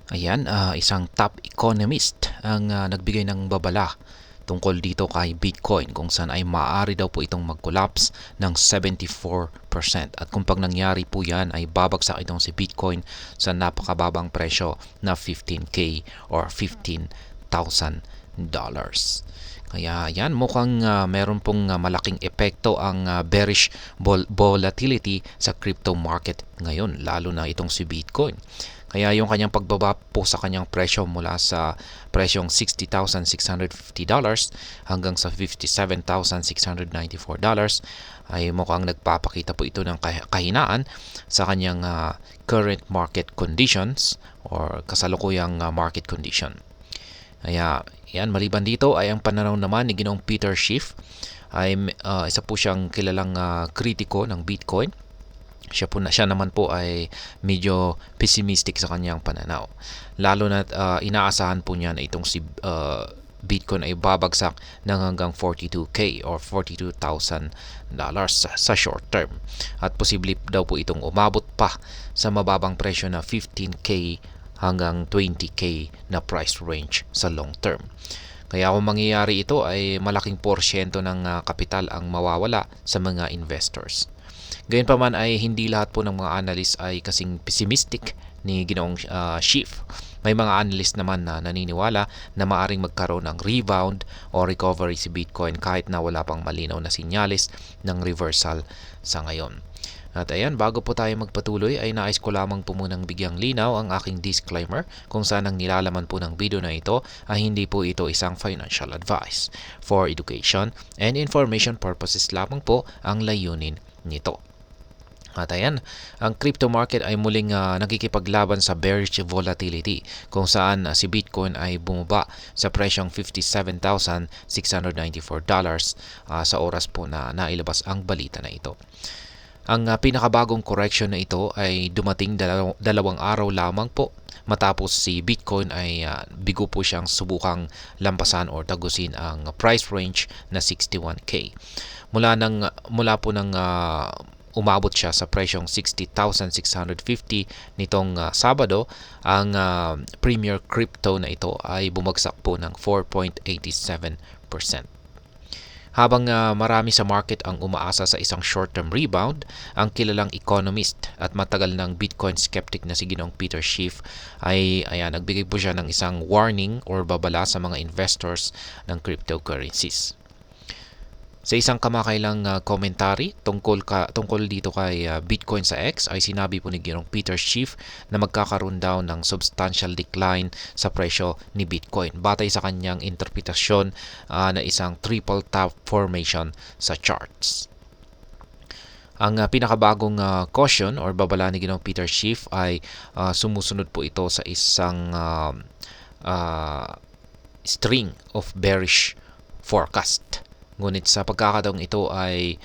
Ayan, isang top economist ang nagbigay ng babala tungkol dito kay Bitcoin kung saan ay maaari daw po itong mag-collapse ng 74%. At kung pag nangyari po yan ay babagsak itong si Bitcoin sa napakababang presyo na 15K or $15,000. Kaya yan, mukhang meron pong malaking epekto ang bearish volatility sa crypto market ngayon, lalo na itong si Bitcoin. Kaya yung kanyang pagbaba po sa kanyang presyo mula sa presyong $60,650 hanggang sa $57,694 ay mukhang nagpapakita po ito ng kahinaan sa kanyang current market conditions or kasalukuyang market condition. Kaya yan, maliban dito ay ang pananaw naman ni Ginoong Peter Schiff ay isa po siyang kilalang kritiko ng Bitcoin. Siya naman po ay medyo pessimistic sa kanyang pananaw. Lalo na inaasahan po niya na itong si Bitcoin ay babagsak ng hanggang 42K or $42,000 sa short term. At posible daw po itong umabot pa sa mababang presyo na 15K hanggang 20K na price range sa long term. Kaya kung mangyayari ito ay malaking porsyento ng kapital ang mawawala sa mga investors. Gayunpaman ay hindi lahat po ng mga analyst ay kasing pessimistic ni Ginoong Schiff. May mga analyst naman na naniniwala na maaring magkaroon ng rebound o recovery si Bitcoin kahit na wala pang malinaw na sinyalis ng reversal sa ngayon. At ayan, bago po tayo magpatuloy ay nais ko lamang po munang bigyang linaw ang aking disclaimer kung saan ang nilalaman po ng video na ito ay hindi po ito isang financial advice. For education and information purposes lamang po ang layunin nito. At ayan, ang crypto market ay muling nakikipaglaban sa bearish volatility kung saan si Bitcoin ay bumaba sa presyong $57,694 sa oras po na nailabas ang balita na ito. Ang pinakabagong correction na ito ay dumating dalawang araw lamang po matapos si Bitcoin ay bigo po siyang subukang lampasan o tagusin ang price range na 61K. Mula po ng umabot siya sa presyong 60,650 nitong Sabado, ang premier crypto na ito ay bumagsak po ng 4.87%. Habang marami sa market ang umaasa sa isang short-term rebound, ang kilalang economist at matagal ng Bitcoin skeptic na si Ginoong Peter Schiff ay nagbigay po siya ng isang warning or babala sa mga investors ng cryptocurrencies. Sa isang kamakailang commentary tungkol dito kay Bitcoin sa X ay sinabi po ni Ginoong Peter Schiff na magkakaroon daw ng substantial decline sa presyo ni Bitcoin batay sa kanyang interpretasyon na isang triple top formation sa charts. Ang pinakabagong caution or babala ni Ginoong Peter Schiff ay sumusunod po ito sa isang string of bearish forecast. Ngunit sa pagkakataong ito ay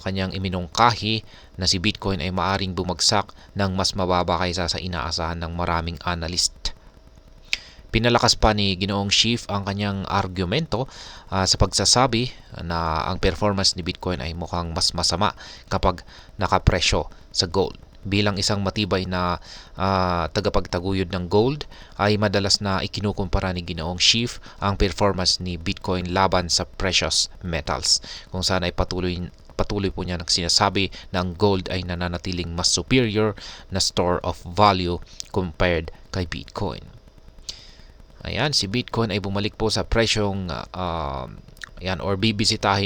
kanyang iminungkahi na si Bitcoin ay maaring bumagsak ng mas mababa kaysa sa inaasahan ng maraming analyst. Pinalakas pa ni Ginoong Schiff ang kanyang argumento sa pagsasabi na ang performance ni Bitcoin ay mukhang mas masama kapag nakapresyo sa gold. Bilang isang matibay na tagapagtaguyod ng gold ay madalas na ikinukumpara ni Ginoong Schiff ang performance ni Bitcoin laban sa precious metals kung saan ay patuloy po niya sinasabi na ang gold ay nananatiling mas superior na store of value compared kay Bitcoin. Ayan, si Bitcoin ay bumalik po sa presyong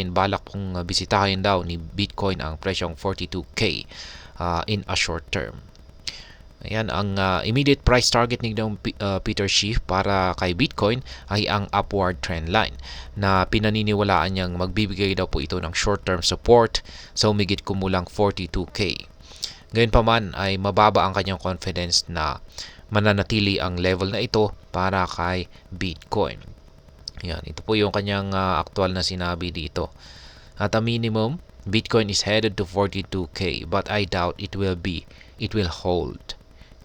balak pong bisitahin daw ni Bitcoin ang presyong 42K in a short term. Ayan, ang immediate price target ni Peter Schiff para kay Bitcoin ay ang upward trend line na pinaniniwalaan niyang magbibigay daw po ito ng short-term support sa humigit kumulang 42K. Gayunpaman ay mababa ang kanyang confidence na mananatili ang level na ito para kay Bitcoin. Ayan, ito po yung kanyang aktual na sinabi dito. At a minimum, Bitcoin is headed to 42K but I doubt it will hold.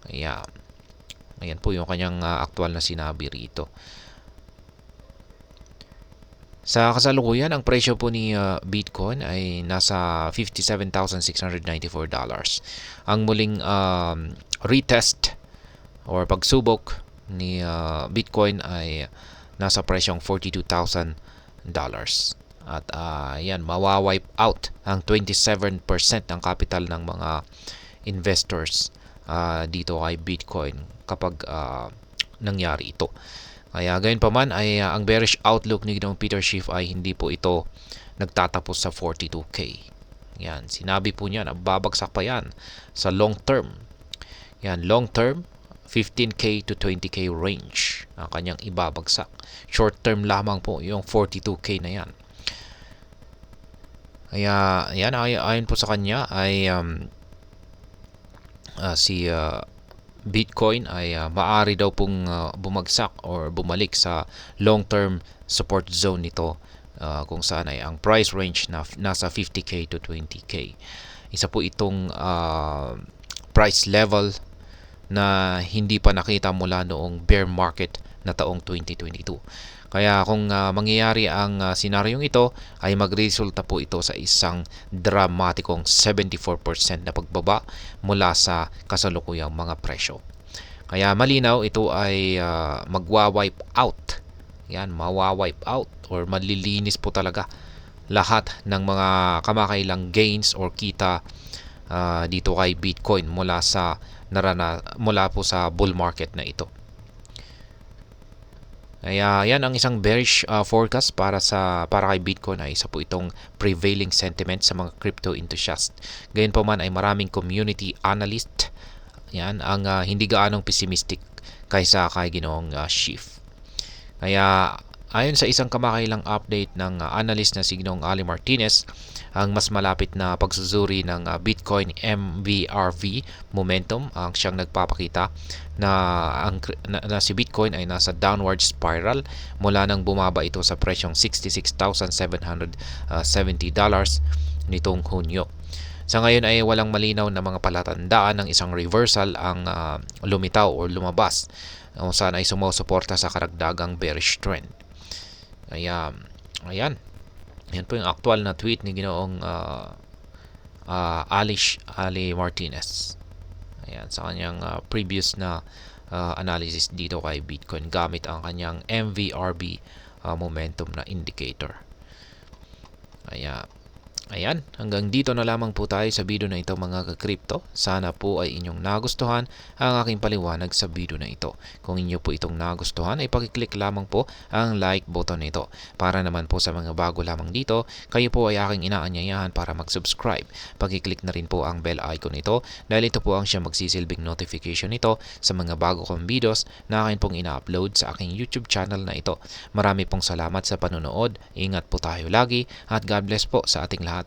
Ayan po yung kanyang aktual na sinabi rito. Sa kasalukuyan, ang presyo po ni Bitcoin ay nasa $57,694. Ang muling retest or pagsubok ni Bitcoin ay nasa presyong $42,000. At yan, mawawipe out ang 27% ng capital ng mga investors dito kay Bitcoin kapag nangyari ito. Kaya gayon pa man ay ang bearish outlook ni Ginoong Peter Schiff ay hindi po ito nagtatapos sa 42K. Yan, sinabi po niya na babagsak pa yan sa long term. Yan, long term 15K to 20K range ang kanyang ibabagsak. Short term lamang po yung 42K na yan. Kaya yan, ayon po sa kanya ay si Bitcoin ay maaari daw pong bumagsak or bumalik sa long-term support zone nito kung saan ay ang price range na nasa 50K to 20K. Isa po itong price level na hindi pa nakita mula noong bear market na taong 2022. Kaya kung mangyayari ang senaryong ito ay magresulta po ito sa isang dramatikong 74% na pagbaba mula sa kasalukuyang mga presyo. Kaya malinaw ito ay magwa-wipe out. Yan, mawa-wipe out or malilinis po talaga lahat ng mga kamakailang gains or kita dito kay Bitcoin mula po sa bull market na ito. Kaya yan ang isang bearish forecast para kay Bitcoin ay isa po itong prevailing sentiment sa mga crypto enthusiast. Gayon pa man ay maraming community analyst yan ang hindi gaanong pessimistic kaysa kay Ginoong Schiff. Kaya ayon sa isang kamakailang update ng analyst na si Ginoong Ali Martinez, ang mas malapit na pagsusuri ng Bitcoin MVRV momentum ang siyang nagpapakita na si Bitcoin ay nasa downward spiral mula nang bumaba ito sa presyong $66,770 nitong Hunyo. Sa ngayon ay walang malinaw na mga palatandaan ng isang reversal ang lumitaw o lumabas kung saan ay sumusuporta sa karagdagang bearish trend. Kaya ayan. Yan po yung actual na tweet ni Ginoong Ali Martinez. Ayan, sa kanyang previous na analysis dito kay Bitcoin gamit ang kanyang MVRV momentum na indicator. Ayan, hanggang dito na lamang po tayo sa video na ito mga ka-crypto. Sana po ay inyong nagustuhan ang aking paliwanag sa video na ito. Kung inyo po itong nagustuhan ay pakiclick lamang po ang like button nito. Para naman po sa mga bago lamang dito, kayo po ay aking inaanyayahan para mag-subscribe. Pakiclick na rin po ang bell icon nito dahil ito po ang siyang magsisilbing notification nito sa mga bago kong videos na akin pong ina-upload sa aking YouTube channel na ito. Marami pong salamat sa panonood. Ingat po tayo lagi at God bless po sa ating lahat.